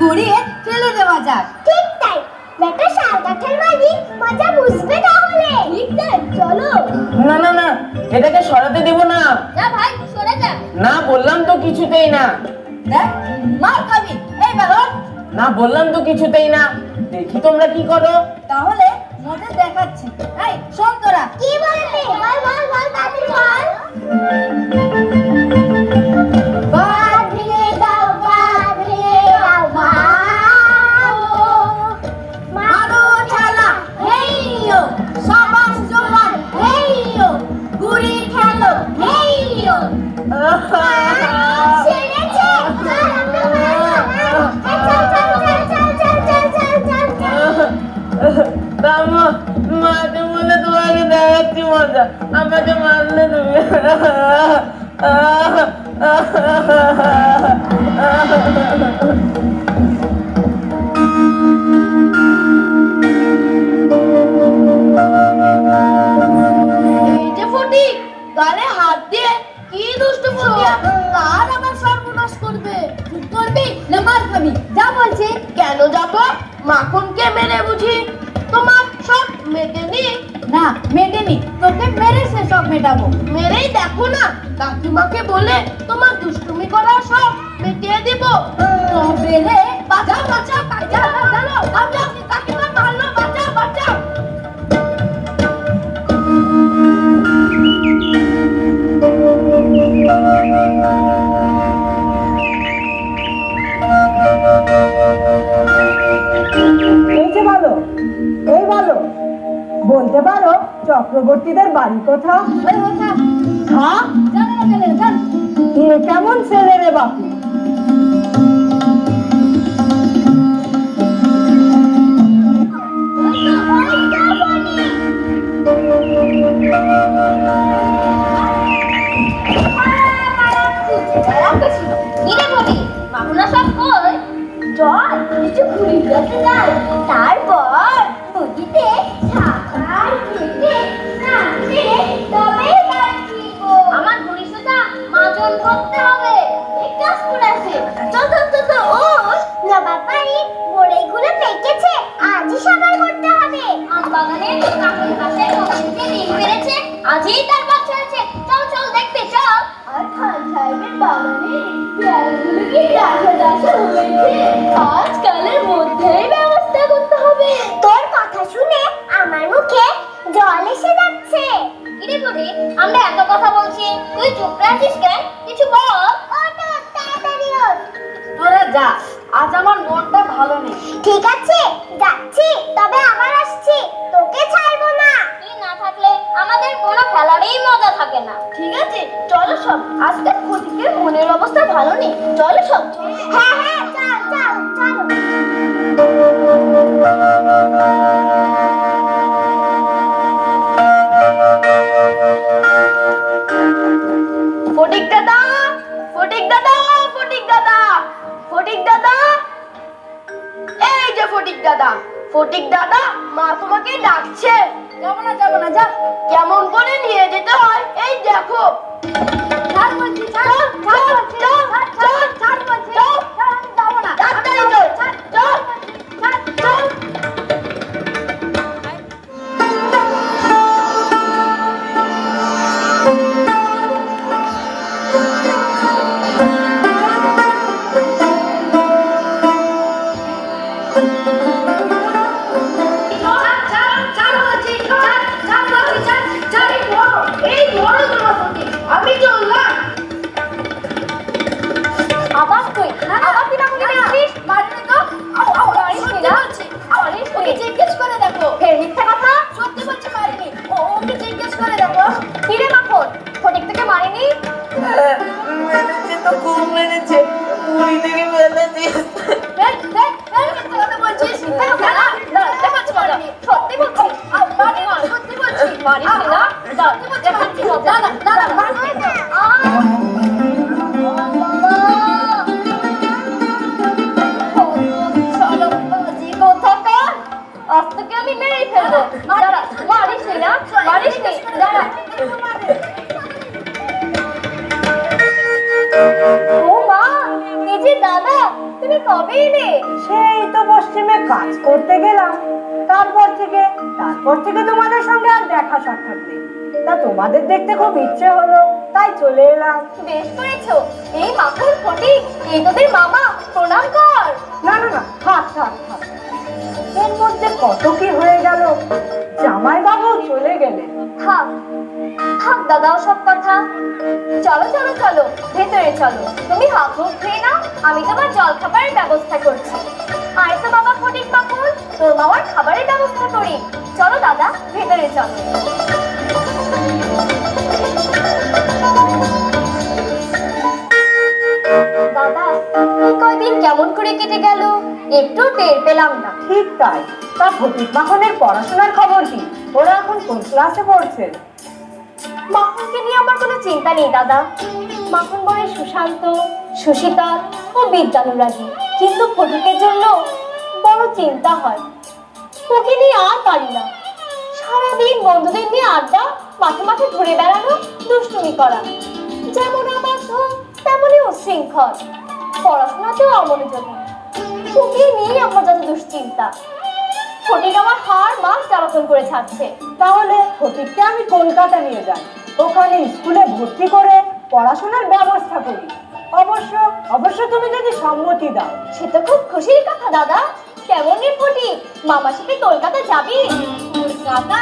গড়িয়ে ফেলে দেওয়া যাক। ঠিক তাই, বেটা শাল কাঠের মালিক মজা বুঝবে তাহলে। ঠিক তাই, চলো। না না না, এটাকে সরাতে দেব না। যা ভাই, সরে যা। না বললাম তো কিছুতেই না। দেখ মার খাবি। এই বালক, না বললাম তো কিছুতেই না। দেখি তোমরা কি করো। তাহলে মজা দেখাচ্ছি। এই শোন তোরা। কি বলবি? বল বল বল, তাড়াতাড়ি বল। বাদ ভেঙে দাও, বাদ ভেঙে দাও, মারো ঠেলা হেইয়ো, সবাস জোয়ান হেইয়ো, গুড়ি খেলো হেইয়ো। ছেড়েছে। মাকে বলে তোমাকে দেখাচ্ছি মজা, আমাকে মারলে তুমি। এই যে ফটিক, গালে হাত দিয়ে কি দুষ্টু বলিয়া কার আবার সর্বনাশ করবে। চুপ করবি না মার খাবি? যা বলছি। কেন যাবো? মাখনকে মেরে বুঝি তোমার সব মেটেনি? না মেটেনি, তোকে মেরে সে সব মেটাবো। মেরেই দেখো না, কাকিমাকে বলে তোমার দুষ্টুমি করা সব মিটিয়ে দিব। তবে রে, বাঁচাও বাঁচাও, কাকিমা জানো, বাঁচাও, কাকিমা মারলো, বাঁচাও বাঁচাও। এই যে বলো, এই বলো, বলতে পারো চক্রবর্তীদের বাড়ি কোথাও? ওই কথা হ্যাঁ, জানে না, জানে না, জান। এ কেমন ছেলে রে বাপু? তারপর নদীতে সাঁতার কেটে নাচতে তবে আমার ঘুড়িটা মাজন করতে হবে। এই কাজ করে আছে। চল চল চল চল, ও নবাব বাড়ির বড়ইগুলো পেকেছে, আজই সাবার করতে হবে। আম বাগানে কাকের পাশে নদীতে ডিম পেড়েছে, আজই তার বাচ্চা আছে। চল চল দেখতে চল। আর খান সাহেবের বাগানে পেয়ারাগুলো কি ডাসা ডাসা হয়েছে, আজকালের মধ্যেই ব্যবস্থা করতে হবে। তোর কথা শুনে আমার মুখে জল এসে যাচ্ছে। কিরে বলি, আমরা এত কথা বলছি, তুই চুপ করে আছিস কেন? কিছু বল। ওটা তাড়াতাড়ি ওঠ। তোরা যা, আজ আমার মনটা ভালো নেই। ঠিক আছে, যাচ্ছি, তবে আবার আসছি, তোকে ছাড়বো না। তুই না থাকলে আমাদের কোনো খেলারই মজা থাকে না। ঠিক আছে, চলো সব, আজকে ফটিকের মনের অবস্থা ভালো নেই। চলো সব। হ্যাঁ হ্যাঁ, চল চল চলো। ফটিক দাদা, ফটিক দাদা, ফটিক দাদা, ফটিক দাদা, এই যে ফটিক দাদা, ফটিক দাদা, মা তোমাকে ডাকছে। যাবো না, যাবো না, যা। কেমন করে নিয়ে যেতে হয় এই দেখো। ছাড় বলছি, ছাড়, ছাড় বলছি, ছাড়, ছাড়, ছাড় বলছি, ছাড়, আমি যাবো না। তাড়াতাড়ি চল, ছাড়, চল, ছাড়, চল। আবার তুই আবার তুই না বলে দিচ্ছিস? মারবি তো? আউ আউ, সত্যি বলছি। ওকে জিজ্ঞেস করে দেখো। ফের মিথ্যা কথা। সত্যি বলছি মারিনি। ওকে জিজ্ঞেস করে দেখো। কি রে মাখন, ফটিক থেকে মারিনি? মেরেছে তো খুব মেরেছে, পুরী থেকে ফেলেছে। মিথ্যা কথা বলছিস? মিথ্যা কথা না, না, দেখাচ্ছি মজা। সত্যি বলছি। মারিনি, সত্যি বলছি। মারিনি না? সত্যি বলছি, দেখাচ্ছি মজা। না, না, না, মারিনি তো। আজ থেকে আমি মেরেই ফেলবো। দাঁড়া, মারিস নি না, মারিস নি, দাঁড়া। ও মা, এই যে দাদা, তুমি কবে এলে? সেই তো পশ্চিমে কাজ করতে গেলাম, তারপর থেকে তোমাদের সঙ্গে আর দেখা সাক্ষাৎ নেই। তা তোমাদের দেখতে খুব ইচ্ছে হলো, তাই চলে এলাম। বেশ করেছো। এই মাখন ফটিক, এই তোদের মামা, প্রণাম কর। না না না, থাক। এর মধ্যে কত কি হয়ে গেল, জামাই বাবু চলে গেলেন। থাক দাদাও সব কথা। চলো ভেতরে চলো। তুমি হাত মুখ ধুয়ে নাও, আমি তোমার জল খাবারের ব্যবস্থা করছি। আয় তো বাবা ফটিক মাখন, তোর মামার খাবারের ব্যবস্থা করি। চলো দাদা, ভেতরে চলো। দাদা, এই কয়দিন কেমন করে কেটে গেল একটু টের পেলাম না। ঠিক তাই। তা ফটিক মাখনের পড়াশোনার খবর কি? ওরা এখন কোন ক্লাসে পড়ছে? মাখনকে নিয়ে আমার কোনো চিন্তা নেই দাদা। মাখন বড় সুশান্ত, সুশীতল ও বিদ্যানুরাগী, কিন্তু ফটিকের জন্য বড় চিন্তা হয়। ওকে নিয়ে আর পারি না। সারাদিন বন্ধুদের নিয়ে আড্ডা, মাঠে ঘুরে বেড়ানো, দুষ্টুমি করা। যেমন আমার ধন, তেমনই উচ্ছৃঙ্খল, পড়াশোনাতেও অমনোযোগী। ওকে নিয়ে আমার যত দুশ্চিন্তা। ফটিক আমার হাড় মাস জ্বালাতন করে ছাড়ছে। তাহলে ফটিককে আমি কলকাতা নিয়ে যাই, ওখানে স্কুলে ভর্তি করে পড়াশোনার ব্যবস্থা করি। অবশ্য তুমি যদি সম্মতি দাও। সে তো খুব খুশির কথা দাদা। কেমন রে ফটিক, মামার সাথে কলকাতা যাবি? কলকাতা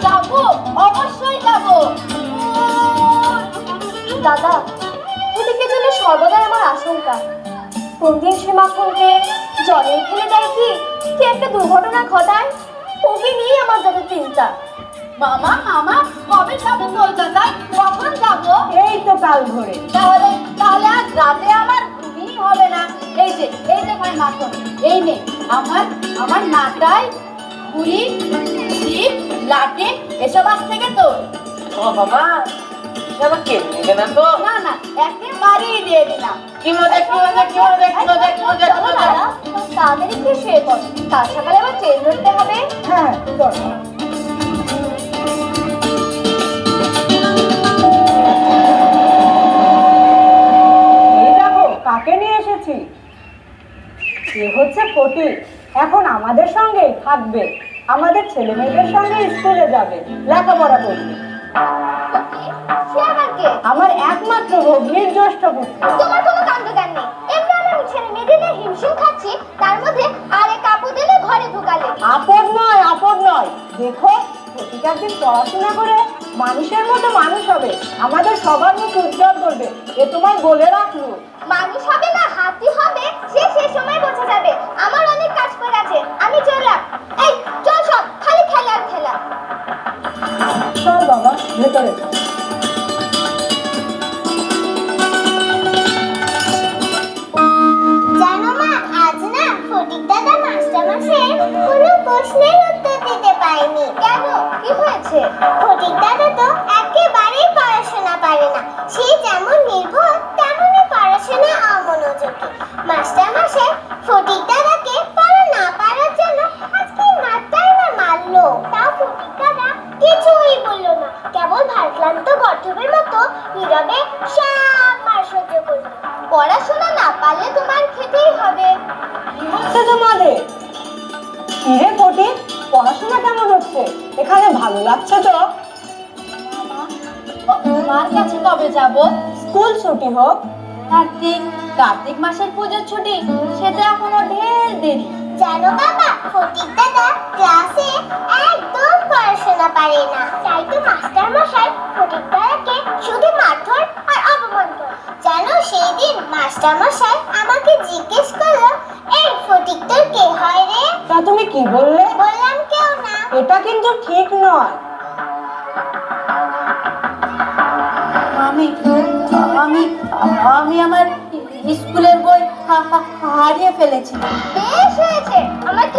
যাবো, অবশ্যই যাবো। দাদা, ফটিকের জন্য সর্বদাই আমার আশঙ্কা। কোনদিন সে মাখনকে জলে ফেলে দেয় কি একটা দুর্ঘটনা ঘটায়। ওকে নিয়ে আমার যত চিন্তা। মামা কবে যাবো কলকাতায়? কখন যাবো? এই তো কাল ভোরে। তাহলে আজ রাতে আমার ঘুমই হবে না। এই যে ভাই মাখন, এই নে আমার নাটাই, ঘুড়ি, ছিপ, লাঠি এসব আজ থেকে তোর। ও বাবা, এবার কে নেবে না তো? না একেবারেই দিয়ে দিলাম। কি মজা! চলো দাদা, তাড়াতাড়ি খেয়ে শুয়ে পড়, কাল সকালে আবার ট্রেন ধরতে হবে। হ্যাঁ, চলো। এই দেখো কাকে নিয়ে এসেছি। এ হচ্ছে ফটিক, এখন আমাদের সঙ্গেই থাকবে। আমাদের ছেলে মেয়েদের সঙ্গে স্কুলে যাবে, লেখাপড়া করবে। সে আবার কে? আমার একমাত্র ভগ্নির জ্যেষ্ঠ পুত্র। তোমার কোনো কাণ্ড জ্ঞান নেই। এমনি আমি ছেলে মেয়েদের হিমশিম খাচ্ছি, তার মধ্যে আরে কাপড় দিলে ঘরে ঢুকালে। আপদ নয়। দেখো, ফটিক একদিন পড়াশোনা করে মানুষের মতো মানুষ হবে, আমাদের সবার মুখ উজ্জ্বল করবে, এ তোমার বলে রাখলো। মানুষ হবে না হাতি হবে, সে সময় বোঝা যাবে। আমার অনেক কাজ করে আছে, আমি চললাম। এই চল সব, খালি খেলা আর খেলা। চল বাবা, ভেতরে চল। জানো মা, আজ না ফটিক দাদা মাস্টারমশাইয়ের কোনো প্রশ্নের উত্তর দিতে পারেনি। কেন, কি হয়েছে? ফটিক দাদা তো একেবারেই পড়াশোনা পারে না। সে যেমন নির্ভুল, তেমনই পড়াশোনা অমনোযোগী। মাস্টারমশাই ফটিক দাদাকে পড়া না পারার জন্য আজকে মারটাই না মারলো। তাও ফটিক দাদা কিছুই বললো না, কেবল ভারক্লান্ত গর্ধবের মতো নীরবে সব মার সহ্য করলো। পড়াশোনা না পারলে তোমার খেতেই হবে। কি হচ্ছে তোমাদের? কিরে ফটিক, পড়াশোনা কেমন হচ্ছে? এখানে ভালো লাগছে তো? মার কাছে কবে যাব? স্কুল ছুটি হোক। কার্তিক মাসের পুজোর ছুটি, সেটা এখনো ঢের দেরি। জানো বাবা, ফটিক দাদা ক্লাসে একদম পড়াশোনা পারে না। তাই তো মাস্টার মশাই ফটিক দাদাকে শুধু মারধর আর অপমান করে। জানো, সেই দিন মাস্টার মশাই আমাকে জিজ্ঞেস করলো, এই ফটিক তোর কে হয় রে? তা তুমি কি বললে? বললাম কেউ না। এটা কিন্তু ঠিক নয়। আমি আমার স্কুলের বই হারিয়ে ফেলেছি। বেশ হয়েছে, আমার তো